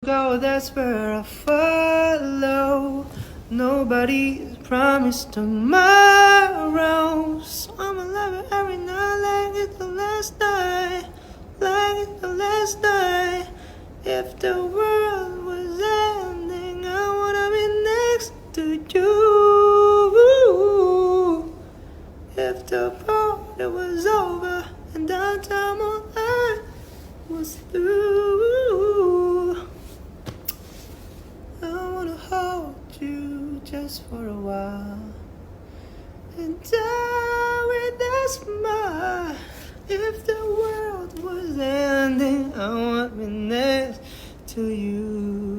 Go, that's where I follow. Nobody's promised tomorrow, so I'm alive every night like it's the last night, like it's the last night. If the world was ending, I wanna be next to you. If the party was over and our time on earth was through, I wanna hold you just for a while and die with a smile. If the world was ending, I want me next to you.